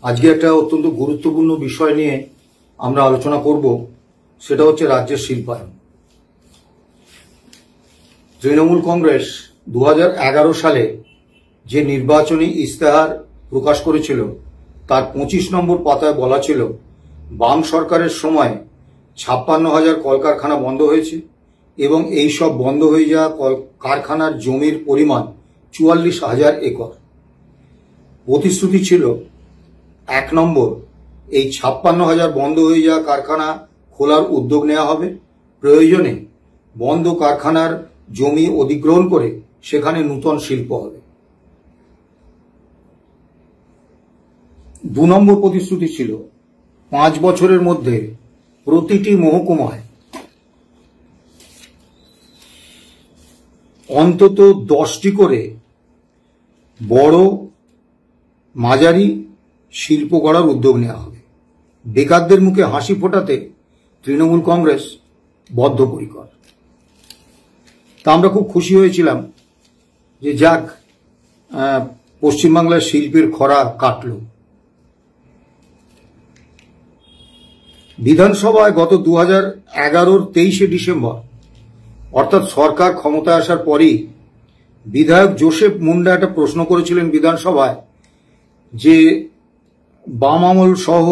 আজকে একটা অত্যন্ত গুরুত্বপূর্ণ বিষয় নিয়ে আমরা আলোচনা করব, সেটা হচ্ছে রাজ্যের শিল্পায়ন। তৃণমূল কংগ্রেস 2011 সালে যে নির্বাচনী ইস্তেহার প্রকাশ করেছিল তার 25 নম্বর পাতায় বলা ছিল বাম সরকারের সময় 56,000 কলকারখানা বন্ধ হয়েছে এবং এই সব বন্ধ হয়ে যাওয়া কারখানার জমির পরিমাণ 44,000 একর। প্রতিশ্রুতি ছিল 1 নম্বর, এই 56,000 বন্ধ হয়ে যাওয়া কারখানা খোলার উদ্যোগ নেওয়া হবে, প্রয়োজনে বন্ধ কারখানার জমি অধিগ্রহণ করে সেখানে নূতন শিল্প হবে। 2 নম্বর প্রতিশ্রুতি ছিল 5 বছরের মধ্যে প্রতিটি মহকুমায় অন্তত 10টি করে বড় মাঝারি শিল্প গড়ার উদ্যোগ নেওয়া হবে। বেকারদের মুখে হাসি ফোটাতে তৃণমূল কংগ্রেস বদ্ধপরিকর। তা আমরা খুব খুশি হয়েছিলাম যে যাক, পশ্চিমবাংলার শিল্পের খরা কাটল। বিধানসভায় গত 2011-র 23শে ডিসেম্বর, অর্থাৎ সরকার ক্ষমতায় আসার পরই বিধায়ক জোসেফ মুন্ডা একটা প্রশ্ন করেছিলেন বিধানসভায় যে বাম আমল সহ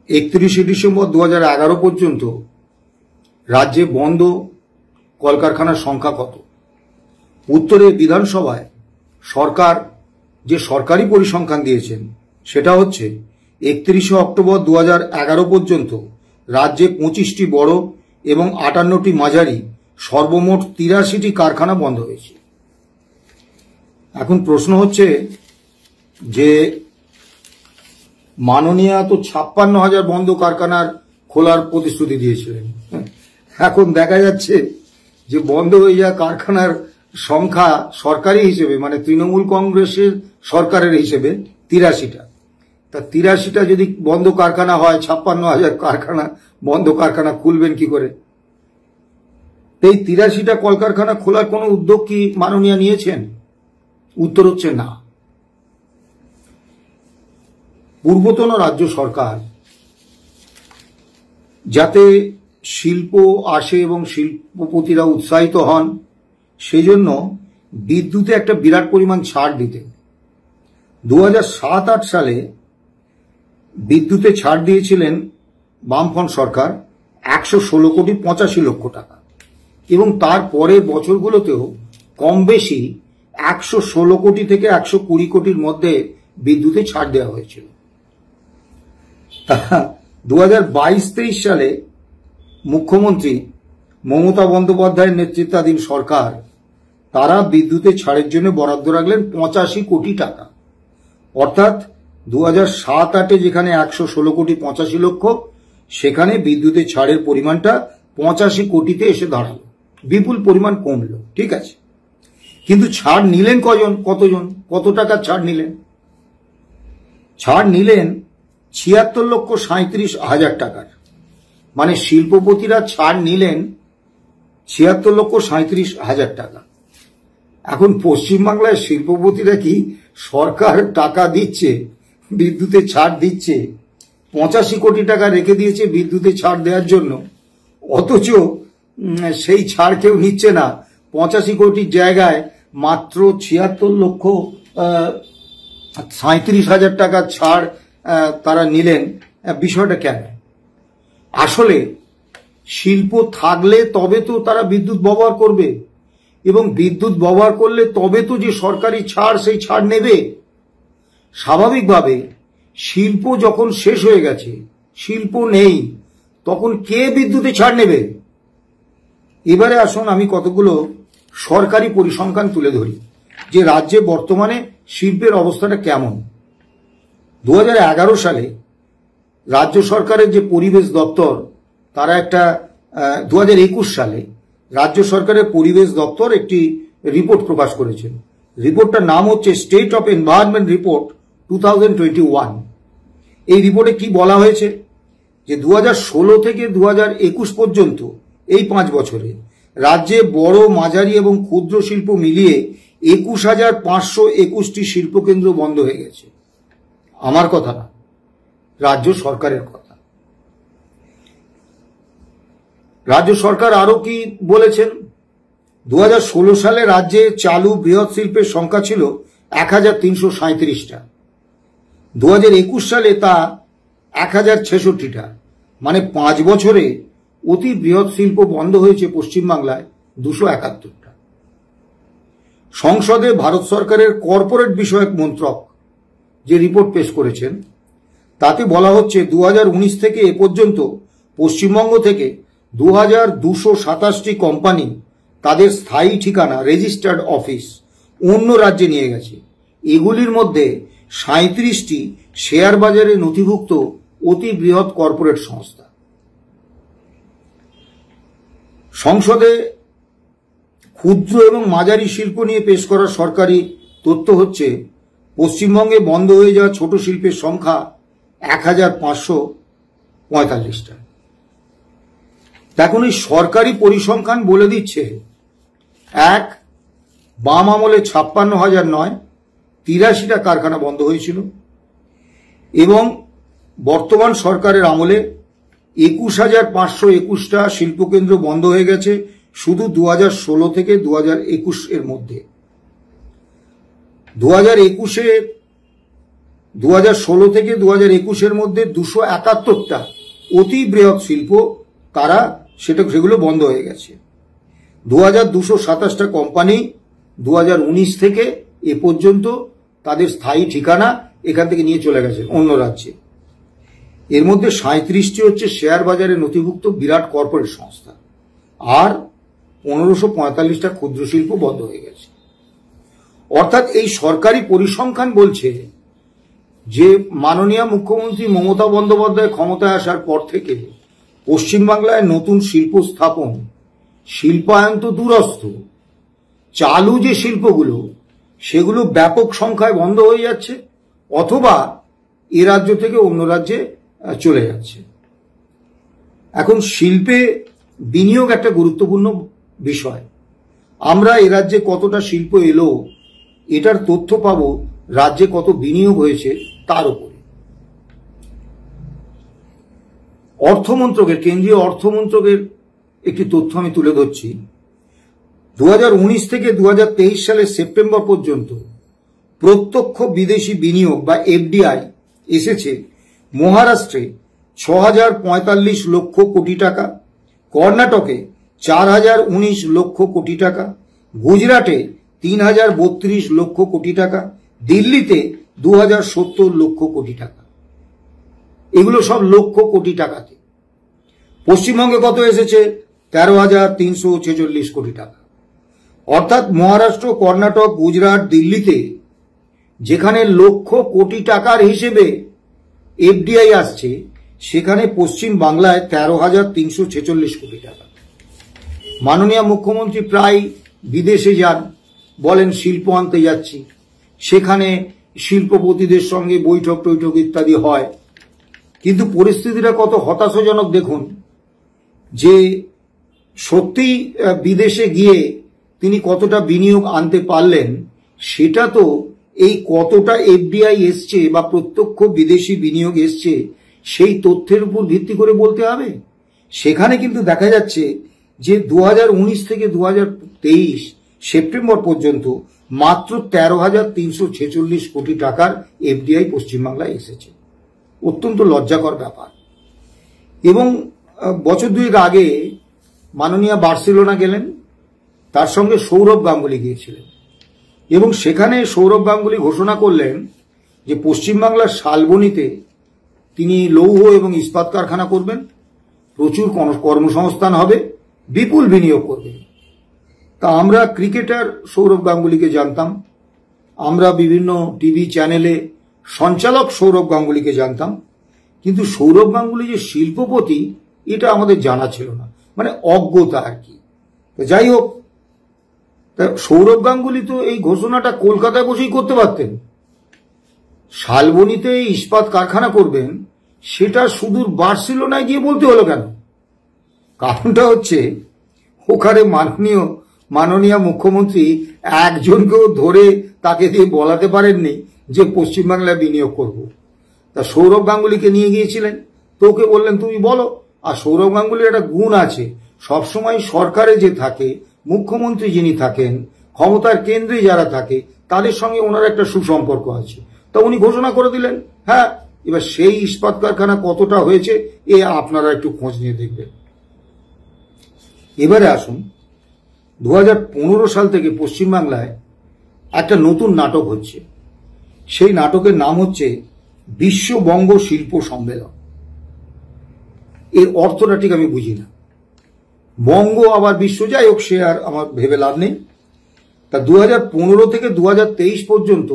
31শে ডিসেম্বর 2011 পর্যন্ত রাজ্যে বন্ধ কলকারখানার সংখ্যা কত। উত্তরে বিধানসভায় সরকার যে সরকারি পরিসংখ্যান দিয়েছেন সেটা হচ্ছে 31শে অক্টোবর 2011 পর্যন্ত রাজ্যে 25টি বড় এবং 58টি মাঝারি সর্বমোট 83টি কারখানা বন্ধ হয়েছে। এখন প্রশ্ন হচ্ছে যে মাননীয়া তো 56,000 বন্ধ কারখানার খোলার প্রতিশ্রুতি দিয়েছিলেন, এখন দেখা যাচ্ছে যে বন্ধ হয়ে যাওয়া কারখানার সংখ্যা সরকারি হিসেবে, মানে তৃণমূল কংগ্রেসের সরকারের হিসেবে 83টা। তা 83টা যদি বন্ধ কারখানা হয়, 56,000 কারখানা বন্ধ কারখানা খুলবেন কি করে? এই 83টা কলকারখানা খোলার কোনো উদ্যোগ কি মাননীয়া নিয়েছেন? উত্তর হচ্ছে না। পূর্বতন রাজ্য সরকার যাতে শিল্প আসে এবং শিল্পপতিরা উৎসাহিত হন, সেজন্য বিদ্যুতে একটা বিরাট পরিমাণ ছাড় দিতেন। 2007-8 সালে বিদ্যুতে ছাড় দিয়েছিলেন বামফ্রন্ট সরকার 116 কোটি 85 লক্ষ টাকা, এবং তারপরে বছরগুলোতেও কম বেশি 116 কোটি থেকে 120 কোটির মধ্যে বিদ্যুতে ছাড় দেওয়া হয়েছিল। 2022-23 সালে মুখ্যমন্ত্রী মমতা বন্দ্যোপাধ্যায়ের নেতৃত্বাধীন সরকার তারা বিদ্যুতে ছাড়ের জন্য বরাদ্দ রাখলেন 85 কোটি টাকা। অর্থাৎ 2007-8-এ যেখানে 116 কোটি 85 লক্ষ, সেখানে বিদ্যুতের ছাড়ের পরিমাণটা 85 কোটিতে এসে দাঁড়ালো, বিপুল পরিমাণ কমলো। ঠিক আছে, কিন্তু ছাড় নিলেন কতজন? কত টাকা ছাড় নিলেন? ছাড় নিলেন 76,37,000 টাকার। মানে শিল্পপতিরা ছাড় নিলেন 76,37,000 টাকা। এখন পশ্চিমবাংলায় শিল্পপতিরা কি সরকার টাকা দিচ্ছে, বিদ্যুতে ছাড় দিচ্ছে, 85 কোটি টাকা রেখে দিয়েছে বিদ্যুতে ছাড় দেওয়ার জন্য, অথচ সেই ছাড় কেউ নিচ্ছে না। 85 কোটির জায়গায় মাত্র 76,37,000 টাকার ছাড় তারা নিলেন। বিষয়টা কেন? আসলে শিল্প থাকলে তবে তো তারা বিদ্যুৎ ব্যবহার করবে, এবং বিদ্যুৎ ব্যবহার করলে তবে তো যে সরকারি ছাড়, সেই ছাড় নেবে। স্বাভাবিকভাবে শিল্প যখন শেষ হয়ে গেছে, শিল্প নেই, তখন কে বিদ্যুতে ছাড় নেবে? এবারে আসুন আমি কতগুলো সরকারি পরিসংখ্যান তুলে ধরি যে রাজ্যে বর্তমানে শিল্পের অবস্থাটা কেমন। 2011 সালে রাজ্য সরকারের যে পরিবেশ দপ্তর, তারা একটা 2021 সালে রাজ্য সরকারের পরিবেশ দপ্তর একটি রিপোর্ট প্রকাশ করেছিল। রিপোর্টটার নাম হচ্ছে স্টেট অফ এনভায়রনমেন্ট রিপোর্ট 2021। এই রিপোর্টে কি বলা হয়েছে যে 2016 থেকে 2021 পর্যন্ত এই 5 বছরে রাজ্যে বড়, মাঝারি এবং ক্ষুদ্র শিল্প মিলিয়ে 21,521টি শিল্পকেন্দ্র বন্ধ হয়ে গেছে। আমার কথা না, রাজ্য সরকারের কথা। রাজ্য সরকার আরো কি বলেছেন, 2016 সালে রাজ্যে চালু বৃহৎ শিল্পের সংখ্যা ছিল 1337টা, 2021 সালে তা 1066টা, মানে 5 বছরে অতি বৃহৎ শিল্প বন্ধ হয়েছে পশ্চিমবাংলায় 271টা। সংসদে ভারত সরকারের কর্পোরেট বিষয়ক মন্ত্রক যে রিপোর্ট পেশ করেছেন তাতে বলা হচ্ছে 2019 থেকে এ পর্যন্ত পশ্চিমবঙ্গ থেকে 2227টি কোম্পানি তাদের স্থায়ী ঠিকানা রেজিস্টার্ড অফিস অন্য রাজ্যে নিয়ে গেছে। এগুলির মধ্যে 37টি শেয়ার বাজারে নথিভুক্ত অতি বৃহৎ কর্পোরেট সংস্থা। সংসদে ক্ষুদ্র এবং মাঝারি শিল্প নিয়ে পেশ করা সরকারি তথ্য হচ্ছে পশ্চিমবঙ্গে বন্ধ হয়ে যাওয়া ছোট শিল্পের সংখ্যা 1545টা। দেখুন, এই সরকারি পরিসংখ্যান বলে দিচ্ছে, এক, বাম আমলে 56,000 নয় 83টা কারখানা বন্ধ হয়েছিল, এবং বর্তমান সরকারের আমলে 21,521টা শিল্পকেন্দ্র বন্ধ হয়ে গেছে শুধু 2016 থেকে 2021 এর মধ্যে। 2016 থেকে 2021 এর মধ্যে 271টা অতি বৃহৎ শিল্প সেগুলো বন্ধ হয়ে গেছে। 2227টা কোম্পানি 2019 থেকে এ পর্যন্ত তাদের স্থায়ী ঠিকানা এখান থেকে নিয়ে চলে গেছে অন্য রাজ্যে। এর মধ্যে 37টি হচ্ছে শেয়ার বাজারে নথিভুক্ত বিরাট কর্পোরেট সংস্থা, আর 1545টা ক্ষুদ্র শিল্প বন্ধ হয়ে গেছে। অর্থাৎ এই সরকারি পরিসংখ্যান বলছে যে মাননীয় মুখ্যমন্ত্রী মমতা বন্দ্যোপাধ্যায় ক্ষমতায় আসার পর থেকে পশ্চিমবাংলায় নতুন শিল্প স্থাপন, শিল্পায়ন তো দূরস্থ, চালু যে শিল্পগুলো সেগুলো ব্যাপক সংখ্যায় বন্ধ হয়ে যাচ্ছে অথবা এ রাজ্য থেকে অন্য রাজ্যে চলে যাচ্ছে। এখন শিল্পে বিনিয়োগ একটা গুরুত্বপূর্ণ বিষয়। আমরা এ রাজ্যে কতটা শিল্প এলো এটার তথ্য পাবো রাজ্যে কত বিনিয়োগ হয়েছে তার উপরে। কেন্দ্রীয় অর্থমন্ত্রকের একটি তথ্য আমি তুলে ধরছি। 2019 থেকে 2023 সালের সেপ্টেম্বর পর্যন্ত প্রত্যক্ষ বিদেশি বিনিয়োগ বা এফডিআই এসেছে মহারাষ্ট্রে 6,045 লক্ষ কোটি টাকা, কর্ণাটকে 4,019 লক্ষ কোটি টাকা, গুজরাটে 3,032 লক্ষ কোটি টাকা, দিল্লিতে 2,070 লক্ষ কোটি টাকা। এগুলো সব লক্ষ কোটি টাকাতে। পশ্চিমবঙ্গে কত এসেছে? 13,346 কোটি টাকা। অর্থাৎ মহারাষ্ট্র, কর্ণাটক, গুজরাট, দিল্লিতে যেখানে লক্ষ কোটি টাকার হিসেবে এফডিআই আসছে সেখানে পশ্চিম বাংলায় 13,346 কোটি টাকা। মাননীয় মুখ্যমন্ত্রী প্রায় বিদেশে যান, বলেন শিল্প আনতে যাচ্ছি, সেখানে শিল্পপতিদের সঙ্গে বৈঠক টৈঠক ইত্যাদি হয়, কিন্তু পরিস্থিতিটা কত হতাশাজনক দেখুন যে সত্যিই বিদেশে গিয়ে তিনি কতটা বিনিয়োগ আনতে পারলেন সেটা তো এই কতটা এফডিআই এসছে বা প্রত্যক্ষ বিদেশি বিনিয়োগ এসছে সেই তথ্যের উপর ভিত্তি করে বলতে হবে। সেখানে কিন্তু দেখা যাচ্ছে যে 2019 থেকে 2023 সেপ্টেম্বর পর্যন্ত মাত্র 13,346 কোটি টাকার এফডিআই পশ্চিমবাংলায় এসেছে। অত্যন্ত লজ্জাকর ব্যাপার। এবং বছর দুয়েক আগে মাননীয় বার্সেলোনা গেলেন, তার সঙ্গে সৌরভ গাঙ্গুলি গিয়েছিলেন, এবং সেখানে সৌরভ গাঙ্গুলি ঘোষণা করলেন যে পশ্চিমবাংলার শালবনীতে তিনি লৌহ এবং ইস্পাত কারখানা করবেন, প্রচুর কর্মসংস্থান হবে, বিপুল বিনিয়োগ করবেন। তা আমরা ক্রিকেটার সৌরভ গাঙ্গুলিকে জানতাম, আমরা বিভিন্ন টিভি চ্যানেলে সঞ্চালক সৌরভ গাঙ্গুলিকে জানতাম, কিন্তু সৌরভ গাঙ্গুলি যে শিল্পপতি এটা আমাদের জানা ছিল না, মানে অজ্ঞতা আর কি। যাই হোক, সৌরভ গাঙ্গুলি তো এই ঘোষণাটা কলকাতায় বসেই করতে পারতেন। শালবনীতে ইস্পাত কারখানা করবেন সেটা সুদূর বার্সেলোনায় গিয়ে বলতে হলো কেন? কারণটা হচ্ছে ওখানে মাননীয় মুখ্যমন্ত্রী একজনকেও ধরে তাকে দিয়ে বলাতে পারেননি যে পশ্চিমবাংলায় বিনিয়োগ করব। তা সৌরভ গাঙ্গুলিকে নিয়ে গিয়েছিলেন, তো ওকে বললেন তুমি বলো। আর সৌরভ গাঙ্গুলির একটা গুণ আছে, সবসময় সরকারে যে থাকে, মুখ্যমন্ত্রী যিনি থাকেন, ক্ষমতার কেন্দ্রে যারা থাকে, তাদের সঙ্গে ওনার একটা সুসম্পর্ক আছে। তা উনি ঘোষণা করে দিলেন। হ্যাঁ, এবার সেই ইস্পাত কারখানা কতটা হয়েছে এ আপনারা একটু খোঁজ নিয়ে দেখবেন। এবারে আসুন, 2015 সাল থেকে পশ্চিমবাংলায় একটা নতুন নাটক হচ্ছে। সেই নাটকের নাম হচ্ছে বিশ্ববঙ্গ শিল্প সম্মেলন। এর অর্থটা ঠিক আমি বুঝি না, বঙ্গ আবার বিশ্ব, যাই হোক সে আর আমার ভেবে লাভ নেই। তা 2015 থেকে 2023 পর্যন্ত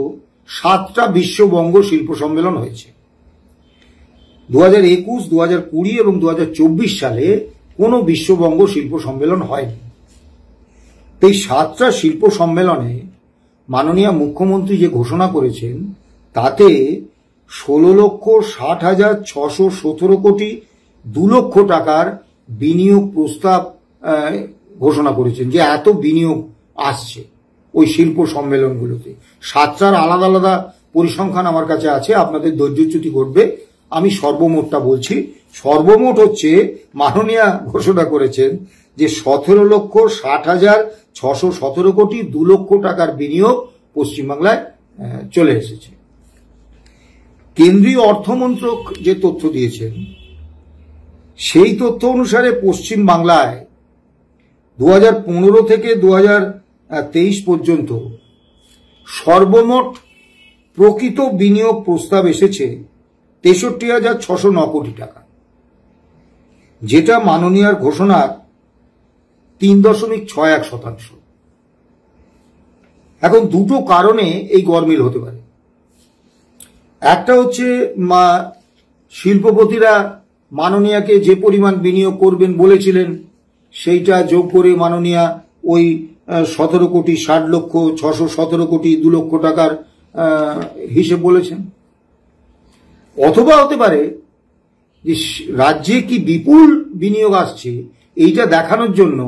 7টা বিশ্ববঙ্গ শিল্প সম্মেলন হয়েছে। 2021, 2020 এবং 2024 সালে কোনো বিশ্ববঙ্গ শিল্প সম্মেলন হয়নি। এই 7টা শিল্প সম্মেলনে মাননীয় মুখ্যমন্ত্রী যে ঘোষণা করেছেন তাতে 16,60,617 কোটি 2 লক্ষ টাকার বিনিয়োগ প্রস্তাব ঘোষণা করেছেন, যে এত বিনিয়োগ আসছে ওই শিল্প সম্মেলনগুলোতে। 7টার আলাদা আলাদা পরিসংখ্যান আমার কাছে আছে, আপনাদের ধৈর্যচ্যুতি ঘটবে। আমি সর্বমোটটা বলছি। সর্বমোট হচ্ছে মাননীয় ঘোষণা করেছেন যে 17,60,617 কোটি 2 লক্ষ টাকার বিনিয়োগ পশ্চিমবাংলায় চলে এসেছে। কেন্দ্রীয় অর্থমন্ত্রক যে তথ্য দিয়েছেন সেই তথ্য অনুসারে পশ্চিমবাংলায় 2015 থেকে 2023 পর্যন্ত সর্বমোট প্রকৃত বিনিয়োগ প্রস্তাব এসেছে 63,609 কোটি টাকা, যেটা মাননীয়ার ঘোষণার 3.61%। এখন দুটো কারণে এই গরমিল হতে পারে। একটা হচ্ছে শিল্পপতিরা মাননীয়াকে যে পরিমাণ বিনিয়োগ করবেন বলেছিলেন সেইটা যোগ করে মাননীয়া ওই 17,60,617 কোটি 2 লক্ষ টাকার হিসেব বলেছেন। অথবা হতে পারে যে রাজ্যে কি বিপুল বিনিয়োগ আসছে এইটা দেখানোর জন্য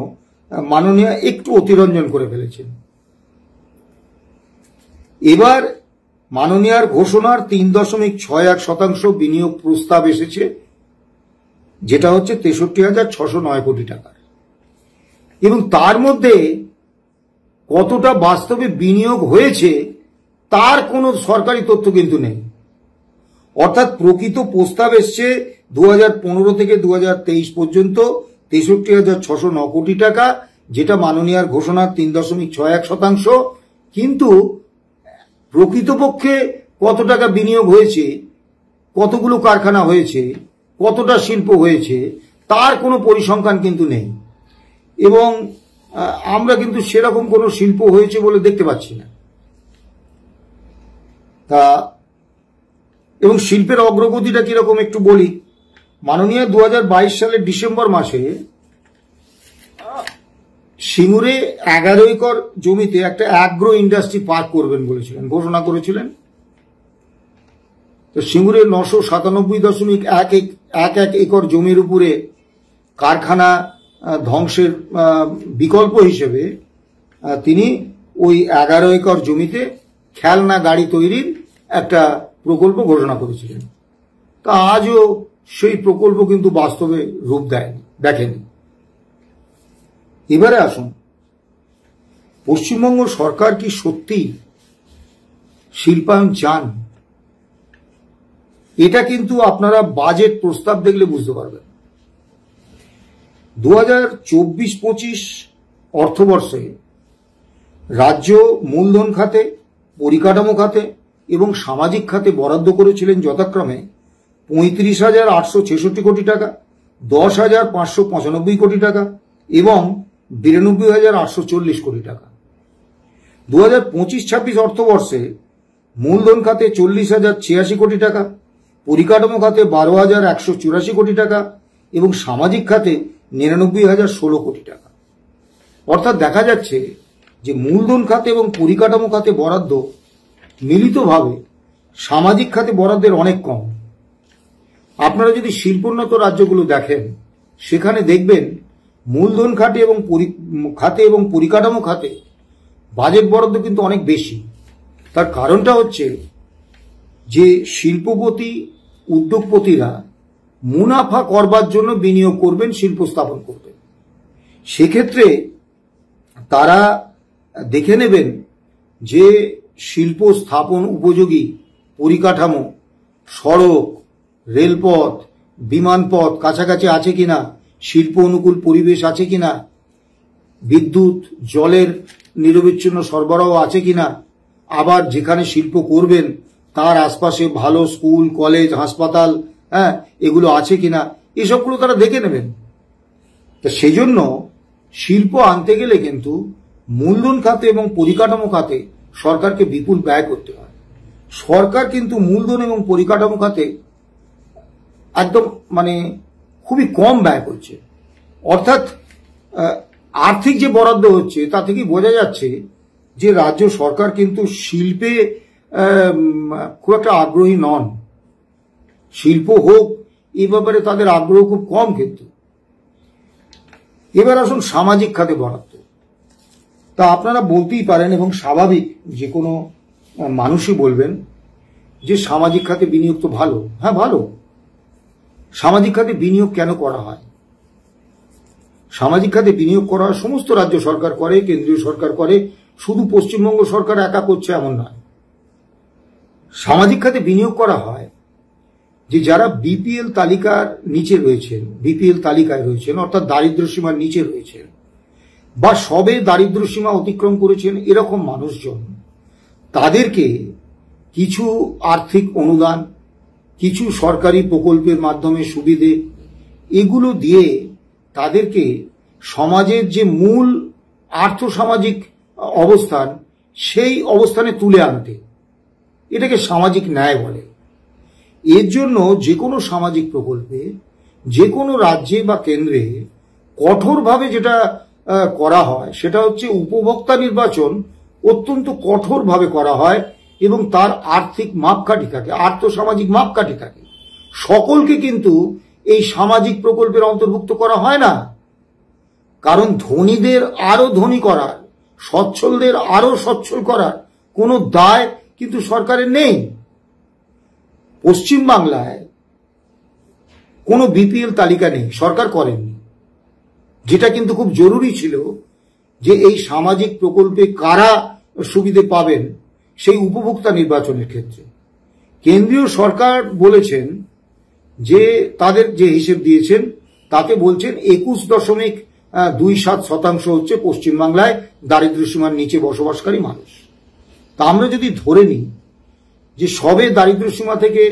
মাননীয়া একটু অতিরঞ্জন করে ফেলেছেন। এবার মাননীয়ার ঘোষণার 3.61% বিনিয়োগ প্রস্তাব এসেছে, যেটা হচ্ছে 63,609 কোটি টাকার। এবং তার মধ্যে কতটা বাস্তবে বিনিয়োগ হয়েছে তার কোনো সরকারি তথ্য কিন্তু নেই। অর্থাৎ প্রকৃত প্রস্তাব এসছে 2015 থেকে 2023 পর্যন্ত 63,609 কোটি টাকা, যেটা মাননীয়ার ঘোষণার 3.61%। কিন্তু প্রকৃতপক্ষে কত টাকা বিনিয়োগ হয়েছে, কতগুলো কারখানা হয়েছে, কতটা শিল্প হয়েছে তার কোনো পরিসংখ্যান কিন্তু নেই। এবং আমরা কিন্তু সেরকম কোনো শিল্প হয়েছে বলে দেখতে পাচ্ছি না। তা এবং শিল্পের অগ্রগতিটা কিরকম একটু বলি। মাননীয় 2022 সালের ডিসেম্বর মাসে সিঙ্গুরে 11 একর জমিতে একটা অ্যাগ্রো ইন্ডাস্ট্রি পার্ক করবেন বলেছিলেন, ঘোষণা করেছিলেন। তো সিঙ্গুরে 997.11 একর জমির উপরে কারখানা ধ্বংসের বিকল্প হিসেবে তিনি ওই 11 একর জমিতে খেলনা গাড়ি তৈরির একটা প্রকল্প ঘোষণা করেছিলেন। তা আজও সেই প্রকল্প কিন্তু বাস্তবে রূপ দেখেনি। এবারে আসুন, পশ্চিমবঙ্গ সরকার কি সত্যি শিল্পায়ন চান? এটা কিন্তু আপনারা বাজেট প্রস্তাব দেখলে বুঝতে পারবেন। 2024-25 অর্থবর্ষে রাজ্য মূলধন খাতে, পরিকাঠামো খাতে এবং সামাজিক খাতে বরাদ্দ করেছিলেন যথাক্রমে 35,866 কোটি টাকা, 10,595 কোটি টাকা এবং 92,840 কোটি টাকা। 2025-26 অর্থবর্ষে মূলধন খাতে 40,086 কোটি টাকা, পরিকাঠামো খাতে 12,184 কোটি টাকা এবং সামাজিক খাতে 99,016 কোটি টাকা। অর্থাৎ দেখা যাচ্ছে যে মূলধন খাতে এবং পরিকাঠামো খাতে বরাদ্দ মিলিতভাবে সামাজিক খাতে বরাদ্দের অনেক কম। আপনারা যদি শিল্পোন্নত রাজ্যগুলো দেখেন সেখানে দেখবেন মূলধন খাতে এবং পরিকাঠামো খাতে বাজেট বরাদ্দ কিন্তু অনেক বেশি। তার কারণটা হচ্ছে যে শিল্পপতি উদ্যোগপতিরা মুনাফা করবার জন্য বিনিয়োগ করবেন, শিল্প স্থাপন করবেন। সেক্ষেত্রে তারা দেখে নেবেন যে শিল্প স্থাপন উপযোগী পরিকাঠামো, সড়ক, রেলপথ, বিমানপথ কাছাকাছি আছে কিনা, শিল্প অনুকূল পরিবেশ আছে কিনা, বিদ্যুৎ জলের নিরবিচ্ছিন্ন সরবরাহ আছে কিনা, আবার যেখানে শিল্প করবেন তার আশপাশে ভালো স্কুল, কলেজ, হাসপাতাল এগুলো আছে কিনা, এসবগুলো তারা দেখে নেবেন। তা সেই জন্য শিল্প আনতে গেলে কিন্তু মূলধন খাতে এবং পরিকাঠামো খাতে সরকারকে বিপুল ব্যয় করতে হয়। সরকার কিন্তু মূলধন এবং পরিকাঠামো খাতে একদম খুবই কম ব্যয় করছে। অর্থাৎ আর্থিক যে বরাদ্দ হচ্ছে তা থেকেই বোঝা যাচ্ছে যে রাজ্য সরকার কিন্তু শিল্পে খুব একটা আগ্রহী নন। শিল্প হোক এই ব্যাপারে তাদের আগ্রহ খুব কম। কিন্তু এবার আসুন সামাজিক খাতে বরাদ্দ। তা আপনারা বলতেই পারেন, এবং স্বাভাবিক যে কোনো মানুষই বলবেন যে সামাজিক খাতে বিনিয়োগ তো ভালো। হ্যাঁ, ভালো। সামাজিক খাতে বিনিয়োগ কেন করা হয়? সামাজিক খাতে বিনিয়োগ করা সমস্ত রাজ্য সরকার করে, কেন্দ্রীয় সরকার করে, শুধু পশ্চিমবঙ্গ সরকার একা করছে এমন নয়। সামাজিক খাতে বিনিয়োগ করা হয় যে যারা বিপিএল তালিকার নিচে রয়েছেন, বিপিএল তালিকায় রয়েছেন, অর্থাৎ দারিদ্র সীমার নিচে রয়েছেন, বা সবে দারিদ্র সীমা অতিক্রম করেছেন, এরকম মানুষজন, তাদেরকে কিছু আর্থিক অনুদান, কিছু সরকারি প্রকল্পের মাধ্যমে সুবিধে, এগুলো দিয়ে তাদেরকে সমাজের যে মূল আর্থসামাজিক অবস্থান সেই অবস্থানে তুলে আনতে, এটাকে সামাজিক ন্যায় বলে। এর জন্য যে কোনো সামাজিক প্রকল্পে যে কোনো রাজ্যে বা কেন্দ্রে কঠোরভাবে যেটা করা হয় সেটা হচ্ছে উপভোক্তা নির্বাচন অত্যন্ত কঠোরভাবে করা হয়, এবং তার আর্থিক মাপকাঠি থাকে, আর্থসামাজিক মাপকাঠি থাকে। সকলকে কিন্তু এই সামাজিক প্রকল্পের অন্তর্ভুক্ত করা হয় না, কারণ ধনীদের আরো ধনী করার, সচ্ছলদের আরো সচ্ছল করার কোনো দায় কিন্তু সরকারের নেই। পশ্চিমবাংলায় কোনো বিপিএল তালিকা নেই, সরকার করেননি, যেটা কিন্তু খুব জরুরি ছিল যে এই সামাজিক প্রকল্পে কারা সুবিধে পাবেন সেই উপভোক্তা নির্বাচনের ক্ষেত্রে। কেন্দ্রীয় সরকার বলেছেন যে তাদের যে হিসেব দিয়েছেন তাতে বলছেন 21.27% হচ্ছে পশ্চিমবাংলায় দারিদ্র্য সীমার নিচে বসবাসকারী মানুষ। তা আমরা যদি ধরে নিই যে সবে দারিদ্র সীমা থেকে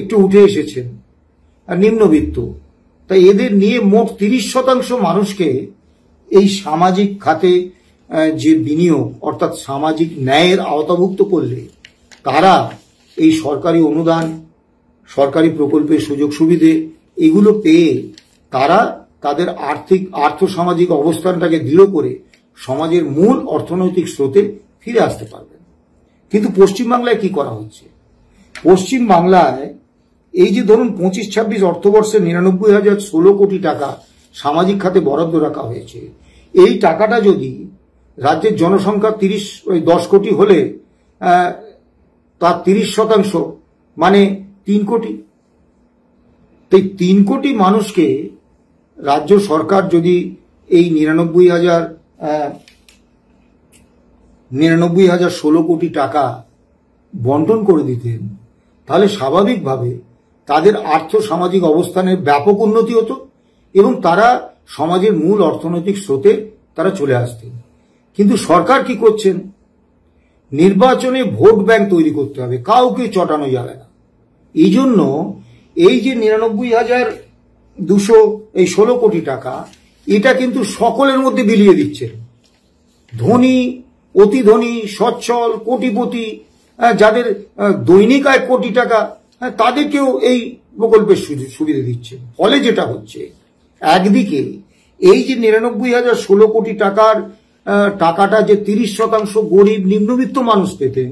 একটু উঠে এসেছেন, নিম্নবিত্ত, তাই এদের নিয়ে মোট 30% মানুষকে এই সামাজিক খাতে যে বিনিয়োগ অর্থাৎ সামাজিক ন্যায়ের আওতাভুক্ত করলে তারা এই সরকারি অনুদান, সরকারি প্রকল্পের সুযোগ সুবিধে এগুলো পেয়ে তারা তাদের আর্থসামাজিক অবস্থানটাকে দৃঢ় করে সমাজের মূল অর্থনৈতিক স্রোতে ফিরে আসতে পারবেন। কিন্তু পশ্চিমবাংলায় কি করা হচ্ছে? পশ্চিমবাংলায় এই যে ধরুন 25-26 অর্থবর্ষে 99,016 কোটি টাকা সামাজিক খাতে বরাদ্দ রাখা হয়েছে, এই টাকাটা যদি রাজ্যের জনসংখ্যা 10 কোটি হলে তার 30% মানে 3 কোটি। তাই 3 কোটি মানুষকে রাজ্য সরকার যদি এই 99,016 কোটি টাকা বন্টন করে দিতেন, তাহলে স্বাভাবিকভাবে তাদের আর্থসামাজিক অবস্থানের ব্যাপক উন্নতি হতো এবং তারা সমাজের মূল অর্থনৈতিক স্রোতে তারা চলে আসতেন। কিন্তু সরকার কি করছেন? নির্বাচনে ভোট ব্যাংক তৈরি করতে হবে, কাউকে চটানো যাবে না। এই জন্য এই যে 99,216 কোটি টাকা, এটা কিন্তু সকলের মধ্যে বিলিয়ে দিচ্ছেন। ধনী, অতি ধনী, সচ্ছল, কোটিপতি, যাদের দৈনিক আয় কোটি টাকা, তাদেরকেও এই প্রকল্পের সুবিধা দিচ্ছে। ফলে যেটা হচ্ছে, একদিকে এই যে 99,016 কোটি টাকাটা যে 30% গরিব নিম্নবিত্ত মানুষ পেতেন,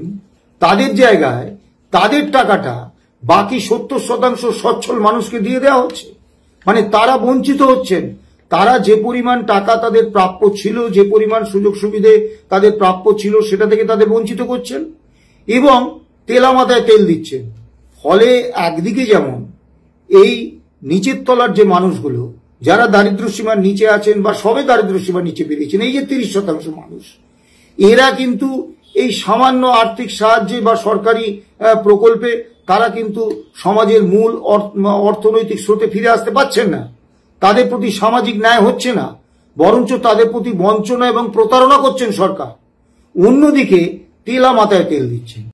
তাদের জায়গায় তাদের টাকাটা বাকি 70% সচ্ছল মানুষকে দিয়ে দেওয়া হচ্ছে। মানে তারা বঞ্চিত হচ্ছেন। তারা যে পরিমাণ টাকা তাদের প্রাপ্য ছিল, যে পরিমাণ সুযোগ সুবিধে তাদের প্রাপ্য ছিল, সেটা থেকে তাদের বঞ্চিত করছেন এবং তেলা মাথায় তেল দিচ্ছেন। ফলে একদিকে যেমন এই নিচের তলার যে মানুষগুলো যারা দারিদ্র সীমার নিচে আছেন বা সবে দারিদ্র সীমার নিচে বেরিয়েছেন, এই যে 30% মানুষ, এরা কিন্তু এই সামান্য আর্থিক সাহায্যে বা সরকারি প্রকল্পে তারা কিন্তু সমাজের মূল অর্থনৈতিক স্রোতে ফিরে আসতে পারছেন না। তাদের প্রতি সামাজিক ন্যায় হচ্ছে না, বরঞ্চ তাদের প্রতি বঞ্চনা এবং প্রতারণা করছেন সরকার। অন্যদিকে তেলা মাথায় তেল দিচ্ছেন।